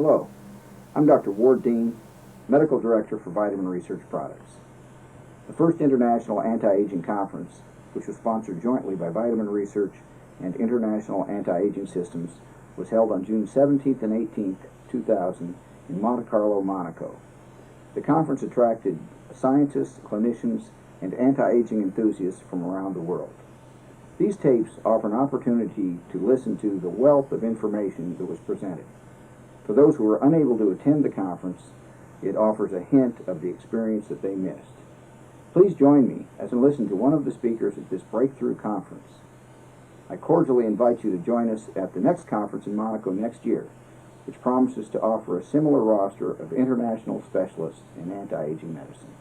Hello, I'm Dr. Ward Dean, Medical Director for Vitamin Research Products. The first International Anti-Aging Conference, which was sponsored jointly by Vitamin Research and International Anti-Aging Systems, was held on June 17th and 18th, 2000 in Monte Carlo, Monaco. The conference attracted scientists, clinicians, and anti-aging enthusiasts from around the world. These tapes offer an opportunity to listen to the wealth of information that was presented. For those who were unable to attend the conference, it offers a hint of the experience that they missed. Please join me as I listen to one of the speakers at this breakthrough conference. I cordially invite you to join us at the next conference in Monaco next year, which promises to offer a similar roster of international specialists in anti-aging medicine.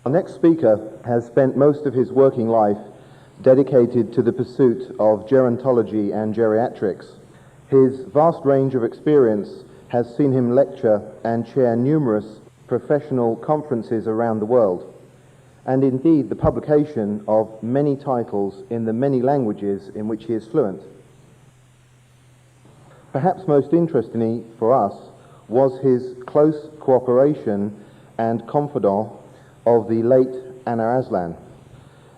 Our next speaker has spent most of his working life dedicated to the pursuit of gerontology and geriatrics. His vast range of experience has seen him lecture and chair numerous professional conferences around the world, and indeed the publication of many titles in the many languages in which he is fluent. Perhaps most interestingly for us was his close cooperation and confidant of the late Anna Aslan.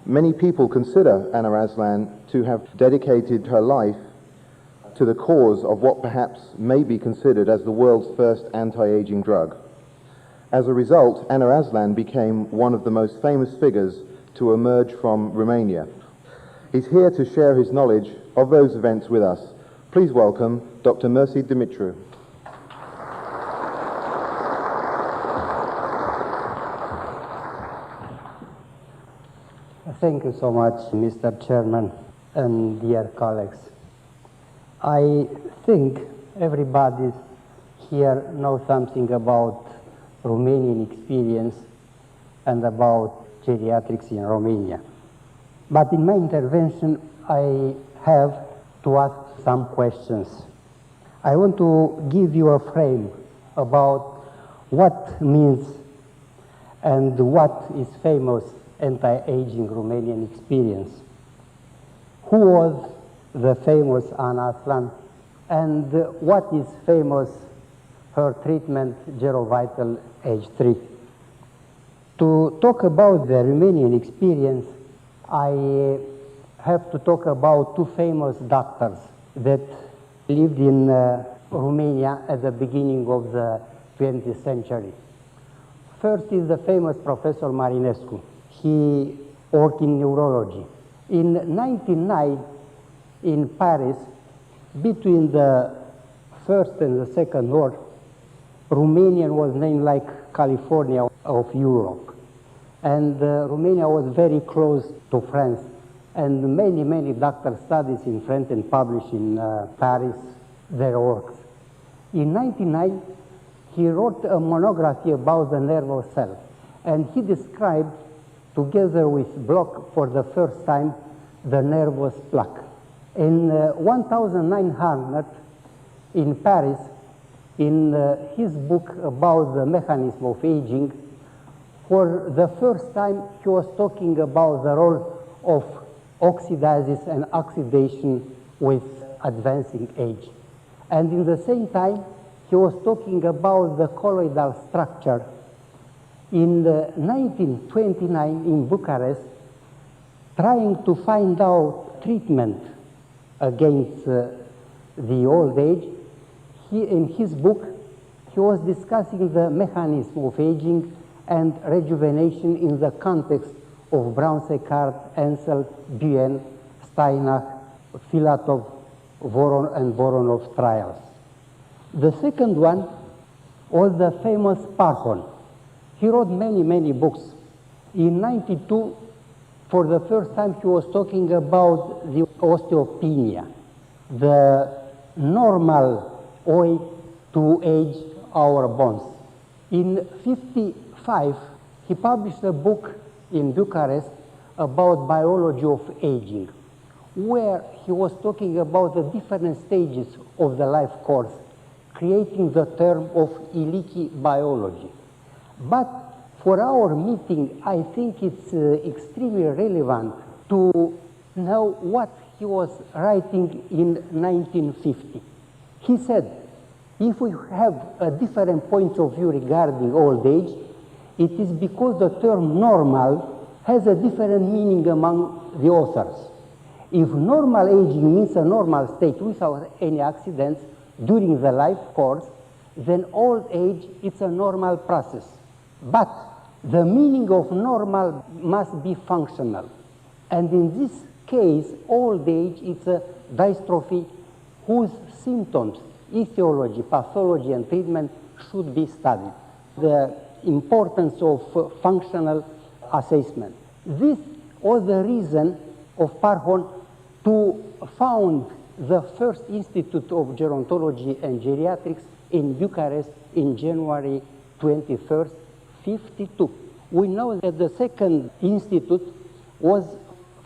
Many people consider Anna Aslan to have dedicated her life to the cause of what perhaps may be considered as the world's first anti-aging drug. As a result, Anna Aslan became one of the most famous figures to emerge from Romania. He's here to share his knowledge of those events with us. Please welcome Dr. Mircea Dumitru. Thank you so much, Mr. Chairman and dear colleagues. I think everybody here knows something about Romanian experience and about geriatrics in Romania. But in my intervention, I have to ask some questions. I want to give you a frame about what means and what is famous anti-aging Romanian experience. Who was the famous Anna Aslan, and what is famous her treatment Gerovital age 3. To talk about the Romanian experience, I have to talk about two famous doctors that lived in Romania at the beginning of the 20th century. First is the famous Professor Marinescu. He worked in neurology. In 1909, in Paris, between the First and the Second War, Romania was named like California of Europe. And Romania was very close to France. And many doctors studied in France and published in Paris their works. In 1909, he wrote a monography about the nervous cell. And he described, together with Bloch for the first time, the nervous plaque. In 1900, in Paris, in his book about the mechanism of aging, for the first time he was talking about the role of oxidases and oxidation with advancing age. And in the same time, he was talking about the colloidal structure. In 1929 in Bucharest, trying to find out treatment against the old age, in his book, he was discussing the mechanism of aging and rejuvenation in the context of Brown-Séquard, Ansel, Buen, Steinach, Filatov, Voron, and Voronov trials. The second one was the famous Parhon. He wrote many books. In 1992, for the first time, he was talking about the osteopenia, the normal way to age our bones. In 1955, he published a book in Bucharest about biology of aging, where he was talking about the different stages of the life course, creating the term of Iliki biology. But for our meeting, I think it's extremely relevant to Now, what he was writing in 1950. He said, if we have a different point of view regarding old age, it is because the term normal has a different meaning among the authors. If normal aging means a normal state without any accidents during the life course, then old age is a normal process. But the meaning of normal must be functional. And in this case, old age is a dystrophy whose symptoms, etiology, pathology, and treatment should be studied. The importance of functional assessment. This was the reason of Parhon to found the first Institute of Gerontology and Geriatrics in Bucharest in January 21st, 52. We know that the second institute was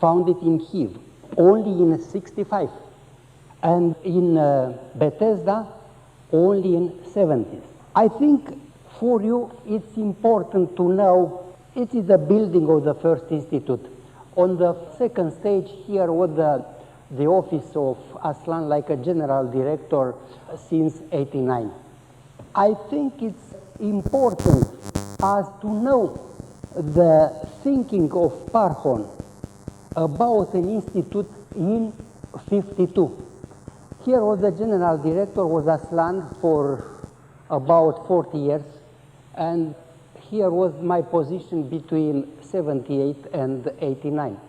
founded in Kiev only in 65, and in Bethesda only in 70s. I think for you it's important to know it is the building of the first institute. On the second stage here was the office of Aslan, like a general director since 89. I think it's important as to know the thinking of Parhon about an institute in 52. Here was the general director was Aslan for about 40 years, and here was my position between 78 and 89.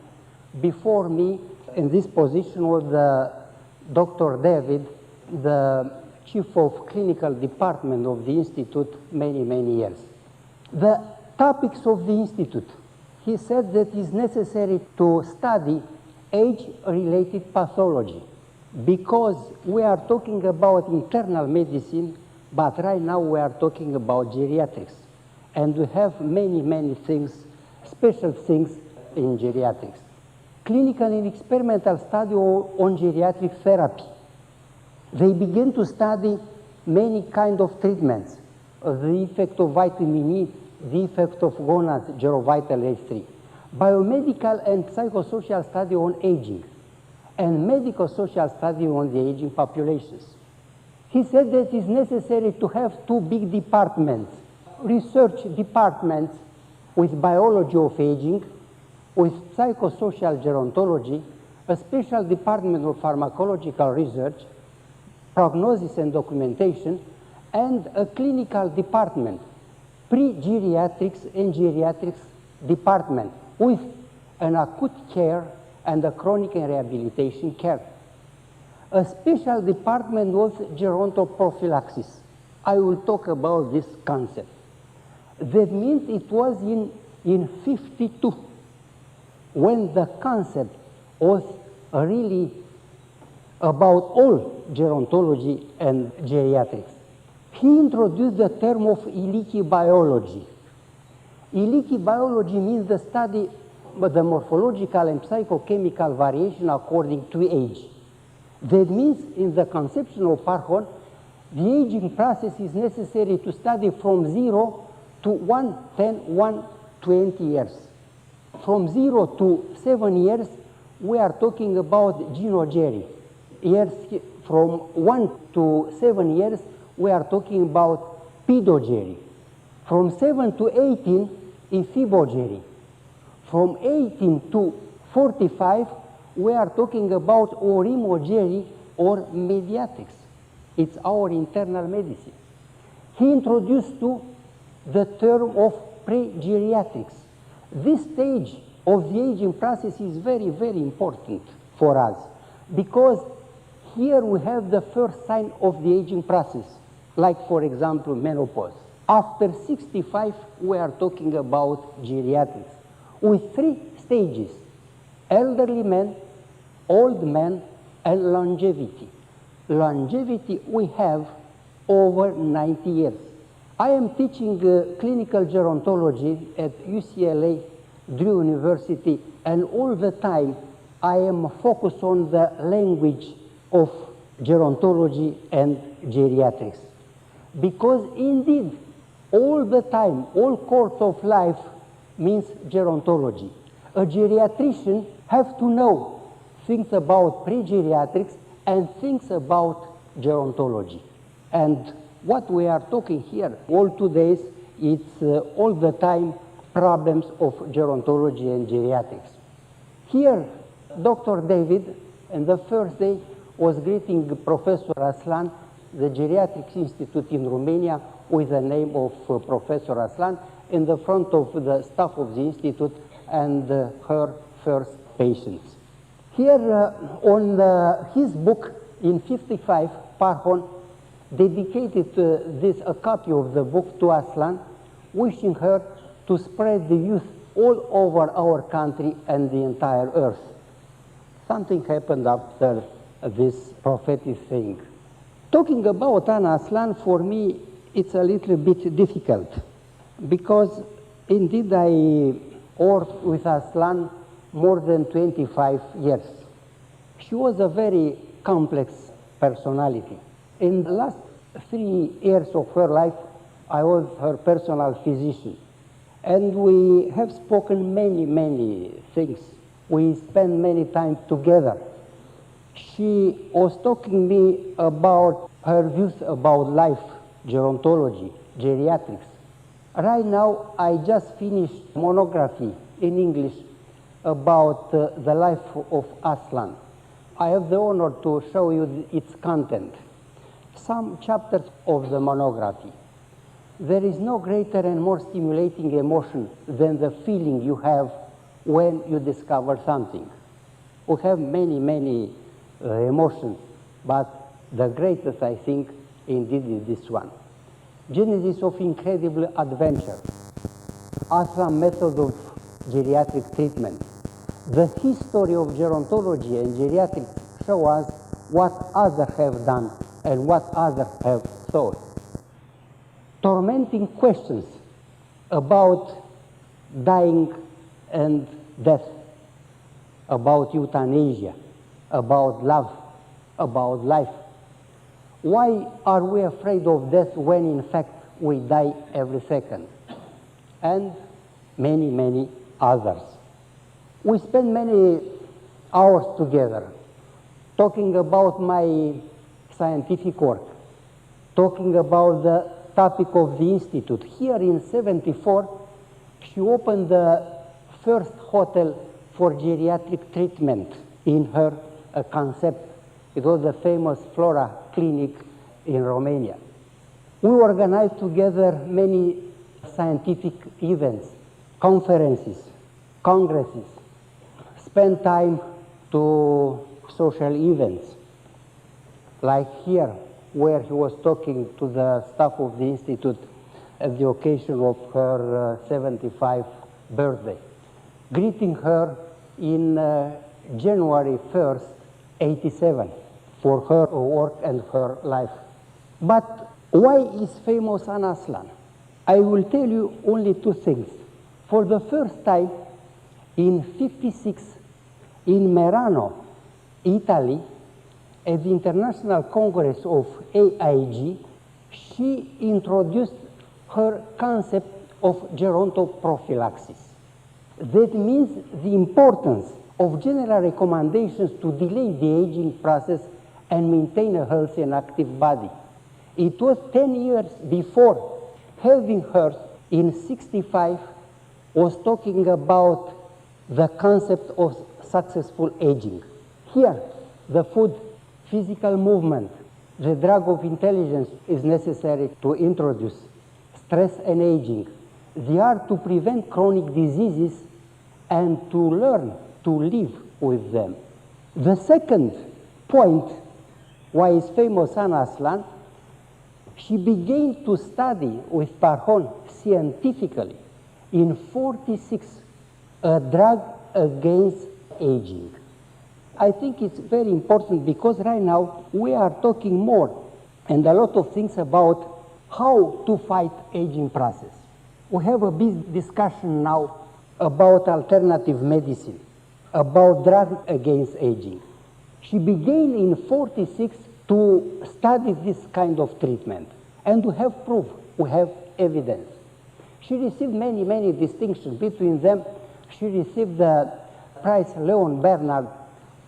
Before me in this position was Dr. David, the chief of clinical department of the institute many, many years. The topics of the institute, he said that it is necessary to study age-related pathology because we are talking about internal medicine, but right now we are talking about geriatrics. And we have many, many things, special things in geriatrics. Clinical and experimental study on geriatric therapy. They begin to study many kind of treatments, the effect of vitamin E, the effect of gonads, gerovital H3, biomedical and psychosocial study on aging, and medical social study on the aging populations. He said that it is necessary to have two big departments, research departments with biology of aging, with psychosocial gerontology, a special department of pharmacological research, prognosis and documentation, and a clinical department, pre-geriatrics and geriatrics department, with an acute care and a chronic and rehabilitation care. A special department was gerontoprophylaxis. I will talk about this concept. That means it was in 52 when the concept was really about all gerontology and geriatrics. He introduced the term of leaky biology. Leaky biology means the study of the morphological and psychochemical variation according to age. That means in the conception of Parhon, the aging process is necessary to study from 0 to 110, 120 years. From 0 to 7 years, we are talking about genogery. Years from 1 to 7 years, we are talking about pedogery. From 7 to 18, ephibogery. From 18 to 45, we are talking about orimogery or mediatrics. It's our internal medicine. He introduced to the term of pre-geriatrics. This stage of the aging process is very, very important for us because here we have the first sign of the aging process, like for example menopause. After 65, we are talking about geriatrics with 3 stages: elderly men, old men, and longevity. Longevity we have over 90 years. I am teaching clinical gerontology at UCLA, Drew University, and all the time I am focused on the language of gerontology and geriatrics. Because indeed, all the time, all course of life means gerontology. A geriatrician has to know thinks about pre-geriatrics, and thinks about gerontology. And what we are talking here all 2 days, it's all the time problems of gerontology and geriatrics. Here, Dr. David, in the first day, was greeting Professor Aslan, the Geriatrics Institute in Romania, with the name of Professor Aslan, in the front of the staff of the institute and her first patients. Here on his book in 55, Parhon dedicated a copy of the book to Aslan, wishing her to spread the youth all over our country and the entire earth. Something happened after this prophetic thing. Talking about Ana Aslan, for me, it's a little bit difficult, because indeed I worked with Aslan more than 25 years. She was a very complex personality. In the last 3 years of her life, I was her personal physician. And we have spoken many things. We spent many time together. She was talking me about her views about life, gerontology, geriatrics. Right now, I just finished monography in English about the life of Aslan. I have the honor to show you its content. Some chapters of the monography. There is no greater and more stimulating emotion than the feeling you have when you discover something. We have many emotions, but the greatest, I think, indeed is this one. Genesis of incredible adventure. Aslan method of geriatric treatment. The history of gerontology and geriatrics show us what others have done and what others have thought. Tormenting questions about dying and death, about euthanasia, about love, about life. Why are we afraid of death when in fact we die every second? And many others. We spend many hours together talking about my scientific work, talking about the topic of the institute. Here in 74, she opened the first hotel for geriatric treatment in her concept. It was the famous Flora Clinic in Romania. We organized together many scientific events, conferences, congresses, spent time to social events, like here, where he was talking to the staff of the Institute at the occasion of her 75th birthday, greeting her in January 1st, 87, for her work and her life. But why is famous Ana Aslan? I will tell you only 2 things. For the first time, in 56, in Merano, Italy, at the International Congress of AIG, she introduced her concept of gerontoprophylaxis. That means the importance of general recommendations to delay the aging process and maintain a healthy and active body. It was 10 years before having her in 65 was talking about the concept of successful aging. Here, the food, physical movement, the drug of intelligence is necessary to introduce. Stress and aging, the art to prevent chronic diseases and to learn to live with them. The second point why is famous Ana Aslan, she began to study with Parhon scientifically in 46 a drug against aging. I think it's very important because right now we are talking more and a lot of things about how to fight aging process. We have a big discussion now about alternative medicine, about drug against aging. She began in 46 to study this kind of treatment, and we have proof, we have evidence. She received many distinctions. Between them, she received the prize Leon Bernard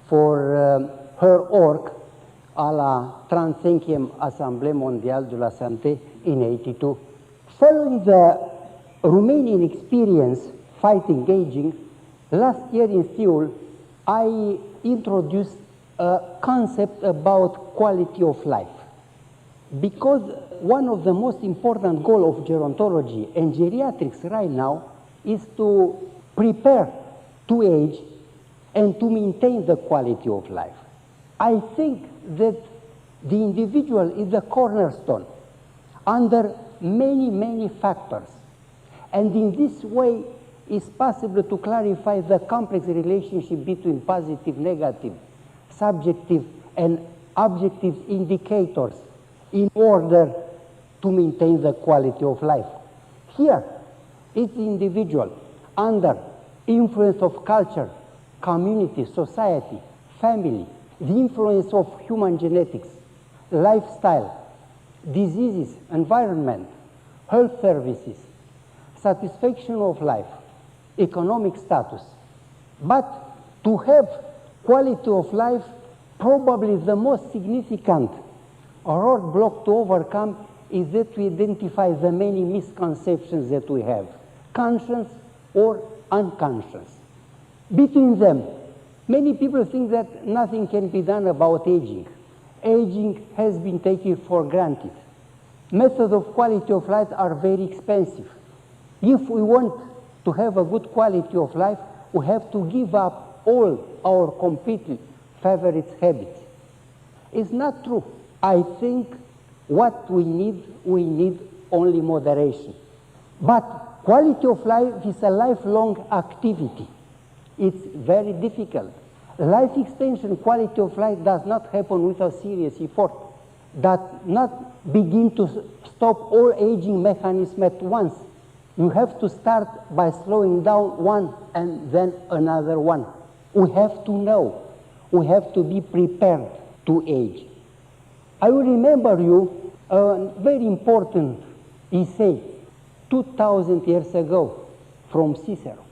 for her work à la 35e Assemblée mondiale de la santé in 82. Following the Romanian experience fighting aging, last year in Seoul, I introduced a concept about quality of life. Because one of the most important goals of gerontology and geriatrics right now is to prepare to age and to maintain the quality of life. I think that the individual is the cornerstone under many, many factors. And in this way, it's possible to clarify the complex relationship between positive, negative, subjective, and objective indicators in order to maintain the quality of life. Here, it's the individual under influence of culture, community, society, family, the influence of human genetics, lifestyle, diseases, environment, health services, satisfaction of life, economic status. But to have quality of life, probably the most significant roadblock to overcome is that we identify the many misconceptions that we have, conscious or unconscious. Between them, many people think that nothing can be done about aging. Aging has been taken for granted. Methods of quality of life are very expensive. If we want to have a good quality of life, we have to give up all our completely favorite habits. It's not true. I think what we need only moderation. But quality of life is a lifelong activity. It's very difficult. Life extension, quality of life does not happen without serious effort. Does not begin to stop all aging mechanisms at once. You have to start by slowing down one and then another one. We have to know. We have to be prepared to age. I will remember you a very important essay 2,000 years ago from Cicero.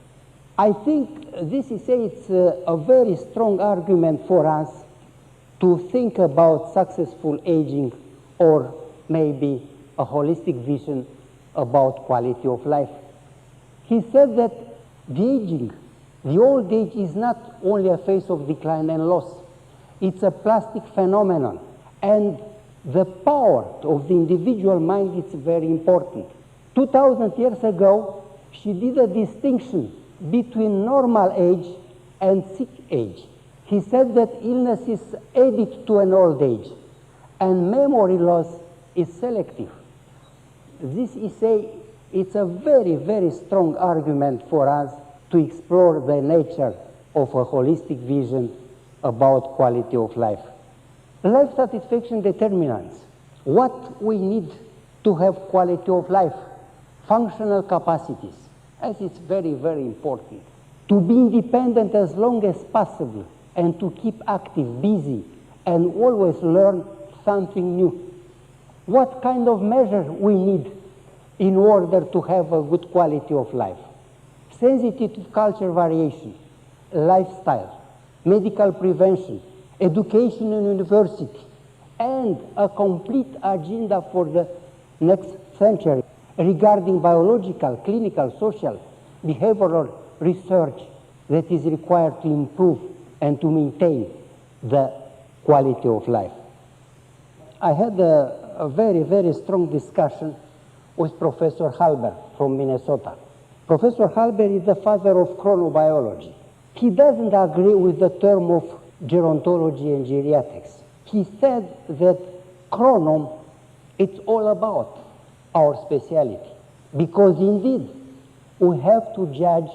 I think this essay is a very strong argument for us to think about successful aging or maybe a holistic vision about quality of life. He said that the aging, the old age is not only a phase of decline and loss. It's a plastic phenomenon. And the power of the individual mind is very important. 2,000 years ago, she did a distinction between normal age and sick age. He said that illness is added to an old age, and memory loss is selective. This essay, it's a very, very strong argument for us to explore the nature of a holistic vision about quality of life. Life satisfaction determinants. What we need to have quality of life. Functional capacities, as it's very, very important. To be independent as long as possible and to keep active, busy, and always learn something new. What kind of measures we need in order to have a good quality of life? Sensitive to culture variation, lifestyle, medical prevention, education in university, and a complete agenda for the next century regarding biological, clinical, social, behavioral research that is required to improve and to maintain the quality of life. I had a very, very strong discussion with Professor Halber from Minnesota. Professor Halber is the father of chronobiology. He doesn't agree with the term of gerontology and geriatrics. He said that chronom, it's all about our specialty, because indeed we have to judge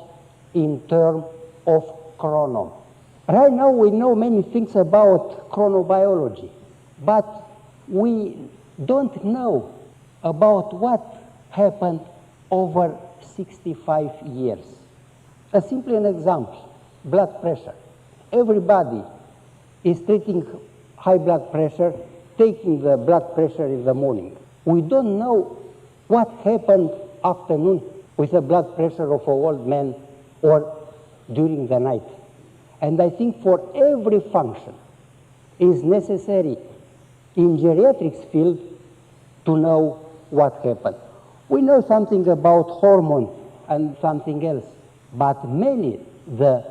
in terms of chronom. Right now we know many things about chronobiology, but we don't know about what happened over 65 years. A simple example, blood pressure. Everybody is treating high blood pressure, taking the blood pressure in the morning. We don't know what happened afternoon with the blood pressure of an old man or during the night. And I think for every function is necessary in geriatrics field to know what happened. We know something about hormone and something else, but mainly the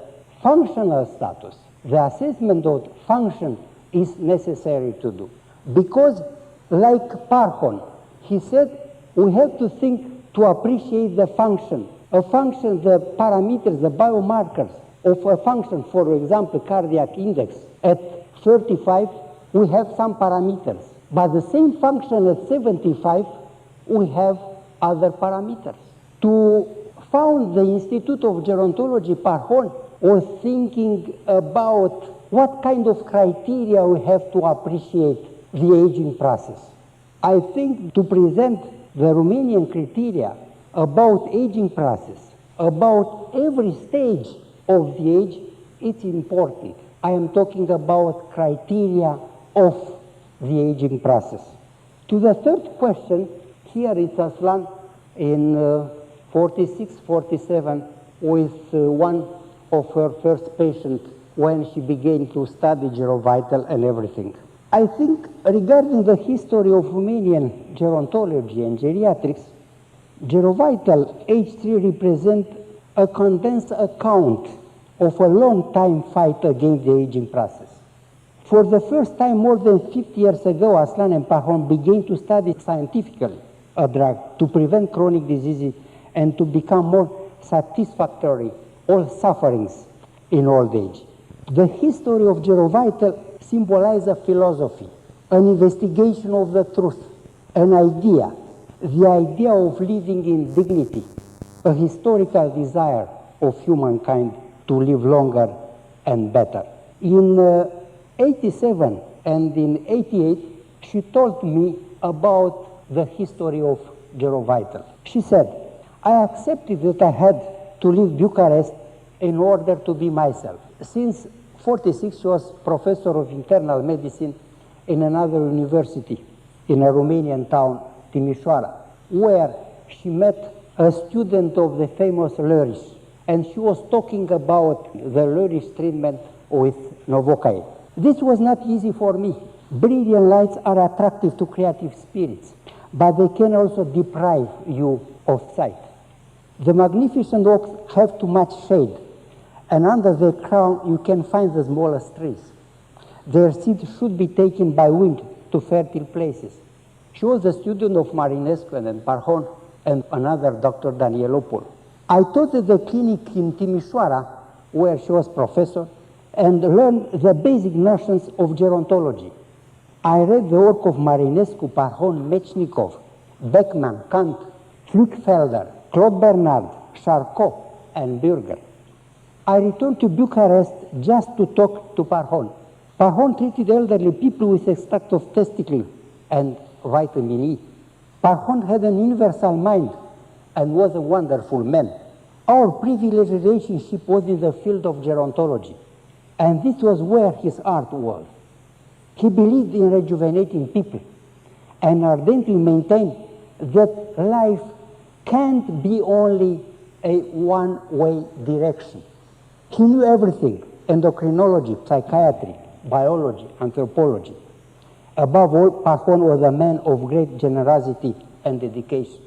functional status, the assessment of function is necessary to do. Because like Parhon, he said we have to think to appreciate the function. A function, the parameters, the biomarkers of a function, for example, cardiac index, at 35, we have some parameters. But the same function at 75, we have other parameters. To found the Institute of Gerontology, Parhon was thinking about what kind of criteria we have to appreciate the aging process. I think to present the Romanian criteria about aging process, about every stage of the age, it's important. I am talking about criteria of the aging process. To the third question, here is Aslan in 46, 47 with one of her first patients when she began to study gerovital and everything. I think regarding the history of Romanian gerontology and geriatrics, gerovital age 3 represent a condensed account of a long time fight against the aging process. For the first time more than 50 years ago, Aslan and Parhon began to study scientifically a drug to prevent chronic diseases and to become more satisfactory all sufferings in old age. The history of gerovital symbolizes a philosophy, an investigation of the truth, an idea, the idea of living in dignity, a historical desire of humankind to live longer and better. In 87 and in 88, she told me about the history of gerovital. She said, I accepted that I had to leave Bucharest in order to be myself. Since 46, she was professor of internal medicine in another university in a Romanian town, Timișoara, where she met a student of the famous Lurish, and she was talking about the Lurish treatment with Novocaine. This was not easy for me. Brilliant lights are attractive to creative spirits, but they can also deprive you of sight. The magnificent oaks have too much shade, and under their crown you can find the smallest trees. Their seeds should be taken by wind to fertile places. She was a student of Marinescu and Parhon and another Dr. Danielopoulos. I taught at the clinic in Timișoara, where she was professor, and learned the basic notions of gerontology. I read the work of Marinescu, Parhon, Mechnikov, Beckman, Kant, Fluckfelder, Claude Bernard, Charcot, and Bürger. I returned to Bucharest just to talk to Parhon. Parhon treated elderly people with extract of testicle and vitamin E. Parhon had an universal mind and was a wonderful man. Our privileged relationship was in the field of gerontology, and this was where his art was. He believed in rejuvenating people and ardently maintained that life can't be only a one-way direction. He knew everything: endocrinology, psychiatry, biology, anthropology. Above all, Parhon was a man of great generosity and dedication.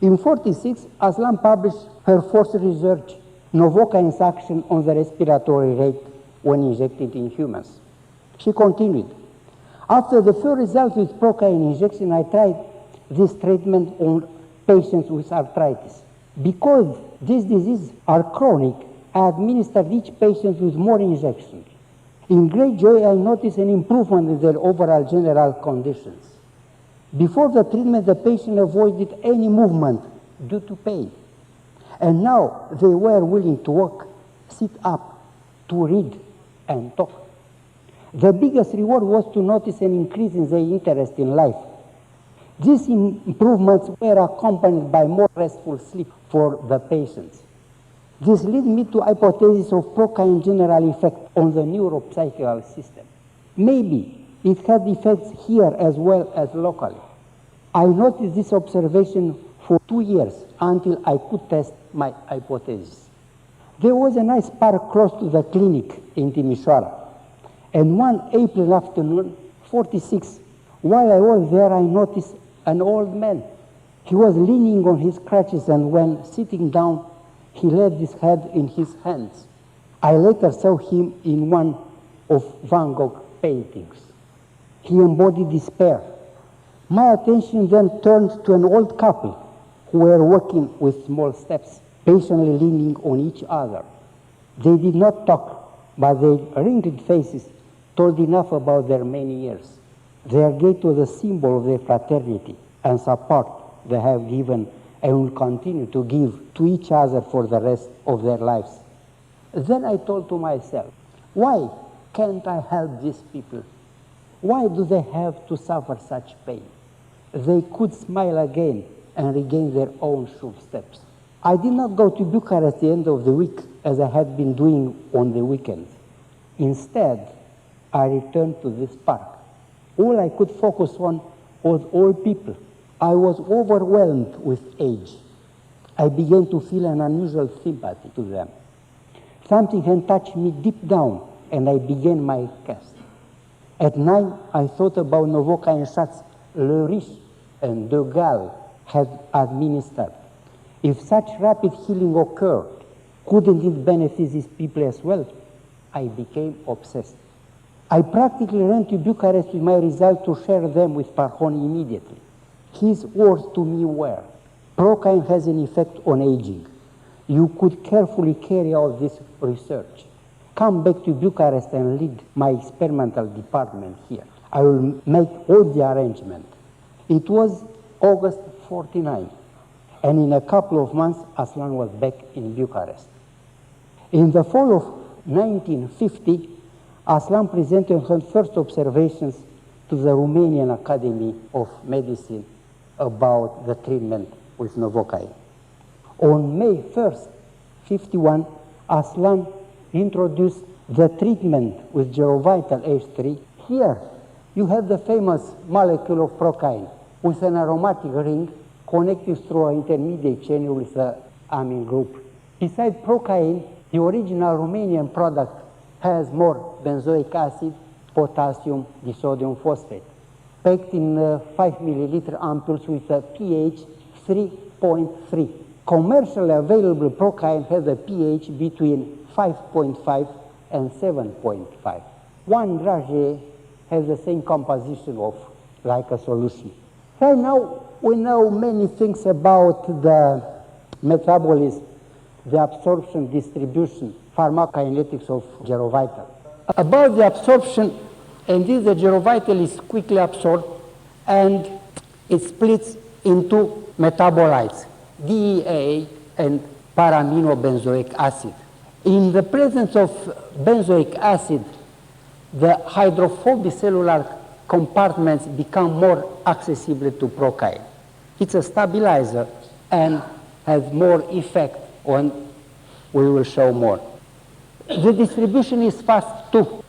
In 46, Aslan published her first research, Novocaine's action on the respiratory rate when injected in humans. She continued, after the first results with procaine injection, I tried this treatment on patients with arthritis. Because these diseases are chronic, I administered each patient with more injections. In great joy, I noticed an improvement in their overall general conditions. Before the treatment, the patient avoided any movement due to pain. And now they were willing to walk, sit up, to read, and talk. The biggest reward was to notice an increase in their interest in life. These improvements were accompanied by more restful sleep for the patients. This leads me to hypothesis of procaine general effect on the neuropsychical system. Maybe it had effects here as well as locally. I noticed this observation for 2 years until I could test my hypothesis. There was a nice park close to the clinic in Timișoara. And one April afternoon, 46, while I was there, I noticed an old man. He was leaning on his crutches, and when sitting down, he laid his head in his hands. I later saw him in one of Van Gogh paintings. He embodied despair. My attention then turned to an old couple who were walking with small steps, patiently leaning on each other. They did not talk, but their wrinkled faces told enough about their many years. Their gait was a symbol of their fraternity and support they have given and will continue to give to each other for the rest of their lives. Then I told to myself, why can't I help these people? Why do they have to suffer such pain? They could smile again and regain their own sure steps. I did not go to Bucharest at the end of the week as I had been doing on the weekends. Instead, I returned to this park. All I could focus on was old people. I was overwhelmed with age. I began to feel an unusual sympathy to them. Something had touched me deep down, and I began my quest. At 9, I thought about Novocaine shots Le Riche and De Gaulle had administered. If such rapid healing occurred, couldn't it benefit these people as well? I became obsessed. I practically ran to Bucharest with my results to share them with Parhon immediately. His words to me were, Procaine has an effect on aging. You could carefully carry out this research. Come back to Bucharest and lead my experimental department here. I will make all the arrangement. It was August 49, and in a couple of months, Aslan was back in Bucharest. In the fall of 1950, Aslan presented her first observations to the Romanian Academy of Medicine about the treatment with Novocaine. On May 1st, 51, Aslan introduced the treatment with Gerovital H3. Here, you have the famous molecule of Procaine with an aromatic ring connected through an intermediate chain with the amine group. Besides Procaine, the original Romanian product has more benzoic acid, potassium, disodium phosphate, packed in 5 milliliter ampoules with a pH 3.3. Commercially available Procaine has a pH between 5.5 and 7.5. One dragée has the same composition of like a solution. Right now, we know many things about the metabolism, the absorption, distribution, pharmacokinetics of Gerovital. About the absorption, indeed the Gerovital is quickly absorbed and it splits into metabolites, DEA and paraminobenzoic acid. In the presence of benzoic acid, the hydrophobic cellular compartments become more accessible to Procaine. It's a stabilizer and has more effect on, we will show more. The distribution is fast too,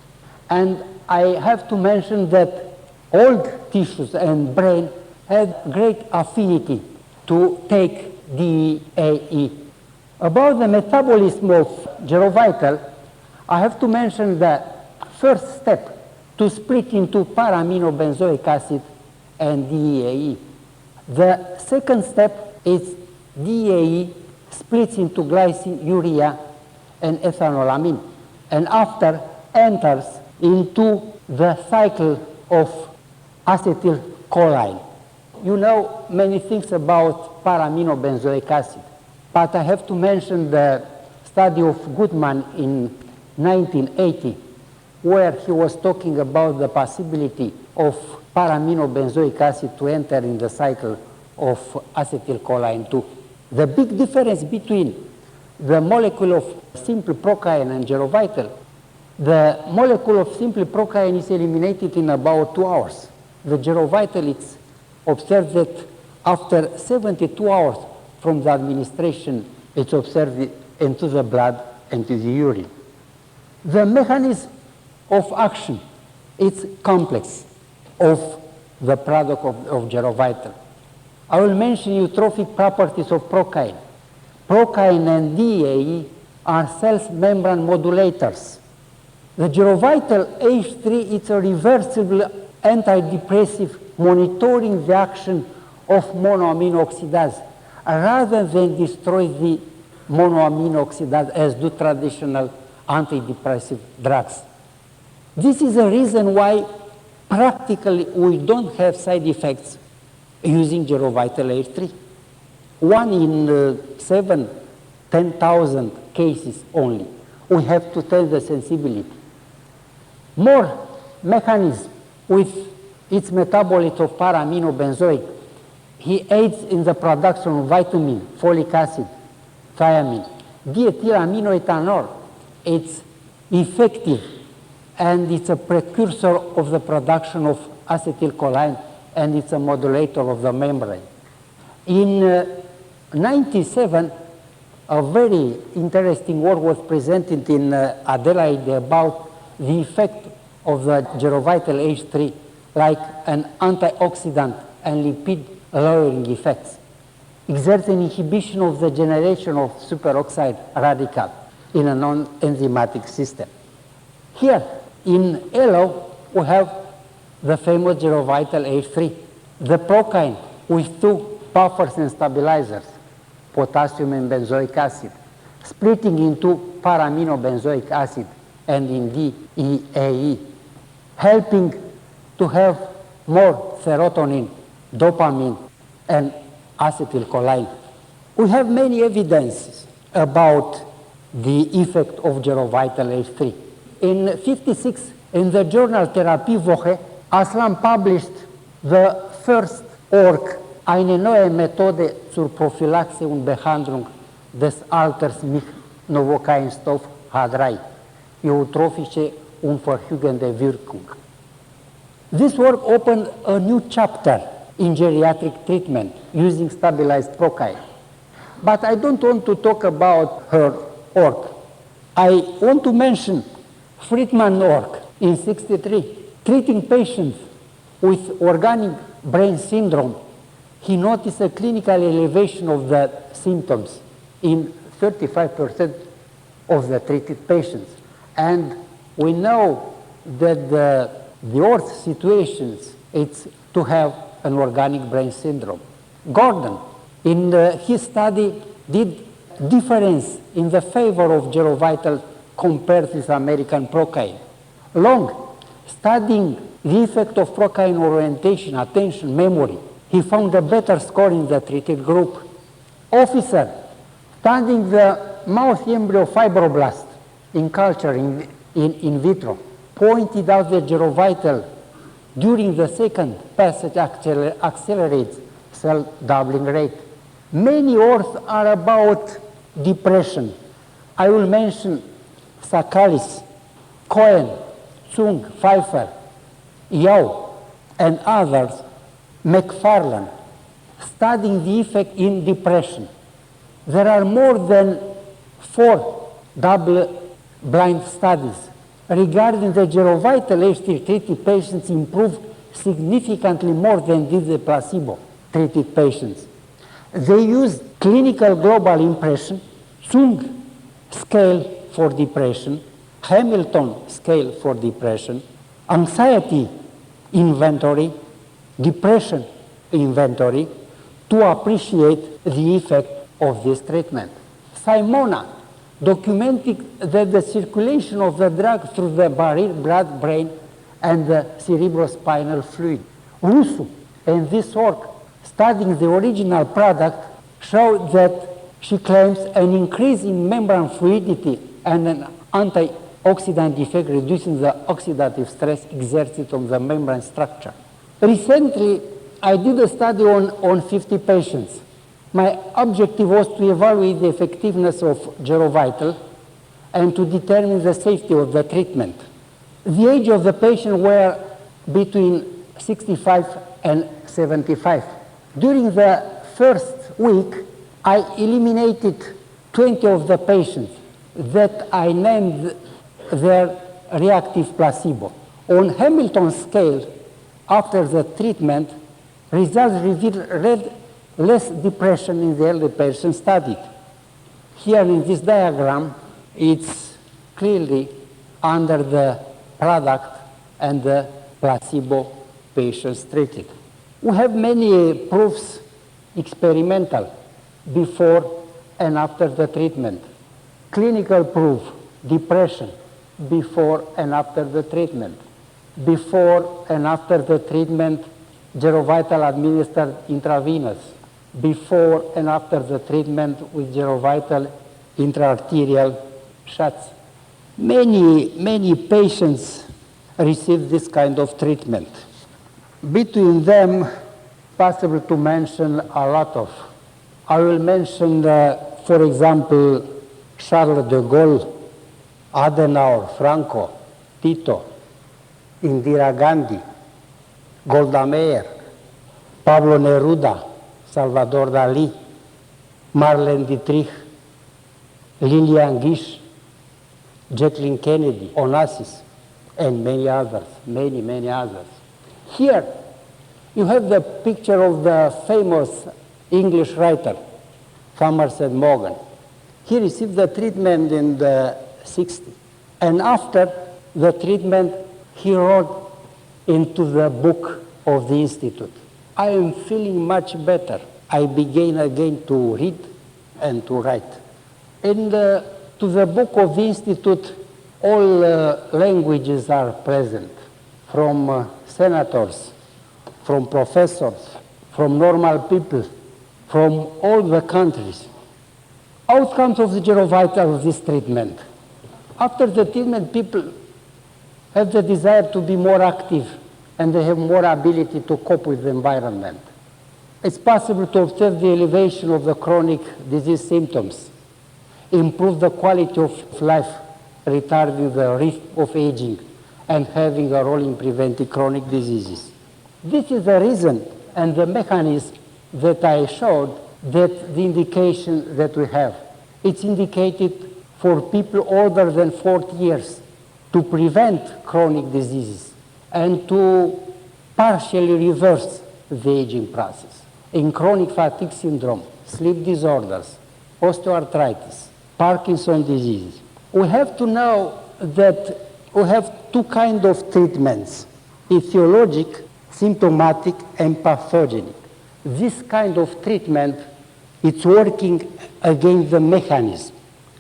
and I have to mention that old tissues and brain have great affinity to take DEAE. About the metabolism of Gerovital, I have to mention the first step to split into paraminobenzoic acid and DEAE. The second step is DEAE splits into glycine, urea, and ethanolamine, and after enters into the cycle of acetylcholine. You know many things about paraminobenzoic acid, but I have to mention the study of Goodman in 1980, where he was talking about the possibility of paraminobenzoic acid to enter in the cycle of acetylcholine 2. The big difference between the molecule of simple Procaine and Gerovital, the molecule of simple Procaine is eliminated in about 2 hours. The Gerovital, it's observed that after 72 hours from the administration, it's observed into the blood and to the urine. The mechanism of action, it's complex of the product of Gerovital. I will mention eutrophic properties of Procaine. Procaine and DEAE are self-membrane modulators. The Gerovital H3 is a reversible antidepressive monitoring the action of monoamine oxidase rather than destroy the monoamine oxidase as do traditional antidepressive drugs. This is the reason why practically we don't have side effects using Gerovital H3. 1 in 10,000 cases only. We have to test the sensibility. More mechanism with its metabolite of para-aminobenzoic. He aids in the production of vitamin, folic acid, thiamine, diethylaminoethanol. It's effective and it's a precursor of the production of acetylcholine and it's a modulator of the membrane. In 97, a very interesting work was presented in Adelaide about the effect of the Gerovital H3 like an antioxidant and lipid lowering effects, exert an inhibition of the generation of superoxide radical in a non-enzymatic system. Here in yellow we have the famous Gerovital H3, the procaine with 2 buffers and stabilizers, potassium and benzoic acid, splitting into para-aminobenzoic acid and in DEAE, helping to have more serotonin, dopamine, and acetylcholine. We have many evidences about the effect of Gerovital H3. In 56, in the journal Therapie Woche, Aslan published the first work, eine neue Methode zur Prophylaxe und Behandlung des Alters mit Novocainstoff H3, eutrophische und verhütende Wirkung. This work opened a new chapter in geriatric treatment using stabilized procaine. But I don't want to talk about her work. I want to mention Friedman's work in 63, treating patients with organic brain syndrome. He noticed a clinical elevation of the symptoms in 35% of the treated patients. And we know that the worst situations it's to have an organic brain syndrome. Gordon, in his study, did difference in the favor of Gerovital compared with American procaine. Long, studying the effect of procaine orientation, attention, memory, he found a better score in the treated group. Officer, studying the mouse embryo fibroblast in culture in vitro, pointed out that Gerovital during the second passage accelerates cell doubling rate. Many works are about depression. I will mention Sakalis, Cohen, Tsung, Pfeiffer, Yao, and others, McFarlane, studying the effect in depression. There are more than 4 double-blind studies regarding the Gerovital H3 treated patients improved significantly more than did the placebo-treated patients. They used clinical global impression, Tsung scale for depression, Hamilton scale for depression, anxiety inventory, depression inventory to appreciate the effect of this treatment. Simona documenting that the circulation of the drug through the blood-brain and the cerebrospinal fluid. Russo, in this work, studying the original product, showed that she claims an increase in membrane fluidity and an antioxidant effect reducing the oxidative stress exerted on the membrane structure. Recently, I did a study on 50 patients. My objective was to evaluate the effectiveness of Gerovital and to determine the safety of the treatment. The age of the patient were between 65 and 75. During the first week, I eliminated 20 of the patients that I named their reactive placebo. On Hamilton scale, after the treatment, results revealed less depression in the early patients studied. Here in this diagram, it's clearly under the product and the placebo patients treated. We have many proofs, experimental, before and after the treatment. Clinical proof, depression, before and after the treatment. Before and after the treatment, Gerovital administered intravenous. Before and after the treatment with Gerovital intraarterial shots. Many patients receive this kind of treatment. Between them, possible to mention a lot of. I will mention, for example, Charles de Gaulle, Adenauer, Franco, Tito, Indira Gandhi, Golda Meir, Pablo Neruda, Salvador Dali, Marlene Dietrich, Lillian Gish, Jacqueline Kennedy, Onassis, and many others, many others. Here, you have the picture of the famous English writer, Somerset Maugham. He received the treatment in the 60s. And after the treatment, he wrote into the book of the Institute, I am feeling much better. I began again to read and to write. To the book of the Institute, all languages are present, from senators, from professors, from normal people, from all the countries. Outcomes of the Gerovital of this treatment. After the treatment, people have the desire to be more active and they have more ability to cope with the environment. It's possible to observe the elevation of the chronic disease symptoms, improve the quality of life, retarding the risk of aging, and having a role in preventing chronic diseases. This is the reason and the mechanism that I showed, that the indication that we have. It's indicated for people older than 40 years to prevent chronic diseases and to partially reverse the aging process. In chronic fatigue syndrome, sleep disorders, osteoarthritis, Parkinson's disease, we have to know that we have two kinds of treatments, etiologic, symptomatic, and pathogenic. This kind of treatment, it's working against the mechanism.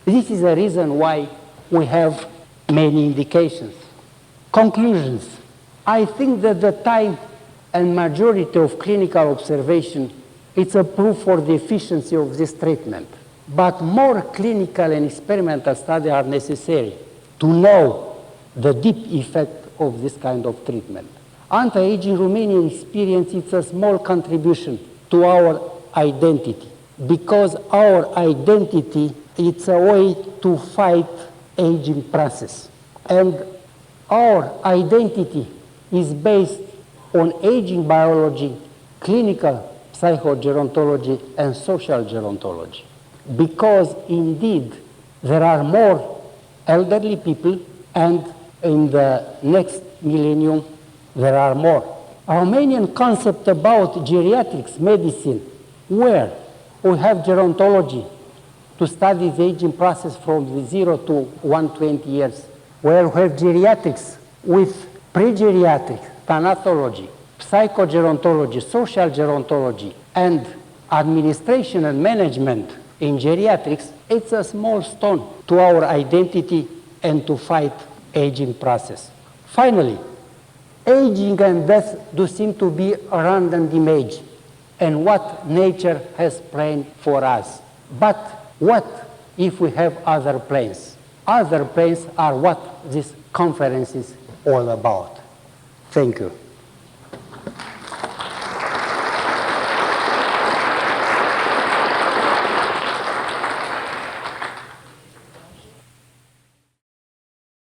This is the reason why we have many indications. Conclusions. I think that the time and majority of clinical observation, it's a proof for the efficiency of this treatment. But more clinical and experimental studies are necessary to know the deep effect of this kind of treatment. Anti-aging Romanian experience is a small contribution to our identity, because our identity, it's a way to fight aging process. And our identity is based on aging biology, clinical psychogerontology, and social gerontology. Because indeed, there are more elderly people, and in the next millennium, there are more. A Romanian concept about geriatrics medicine, where we have gerontology to study the aging process from 0 to 120 years, where we have geriatrics with pre-geriatrics, thanatology, psychogerontology, social gerontology, and administration and management in geriatrics, it's a small stone to our identity and to fight aging process. Finally, aging and death do seem to be a random image and what nature has planned for us. But what if we have other plans? Other plans are what this conference is all about. Thank you.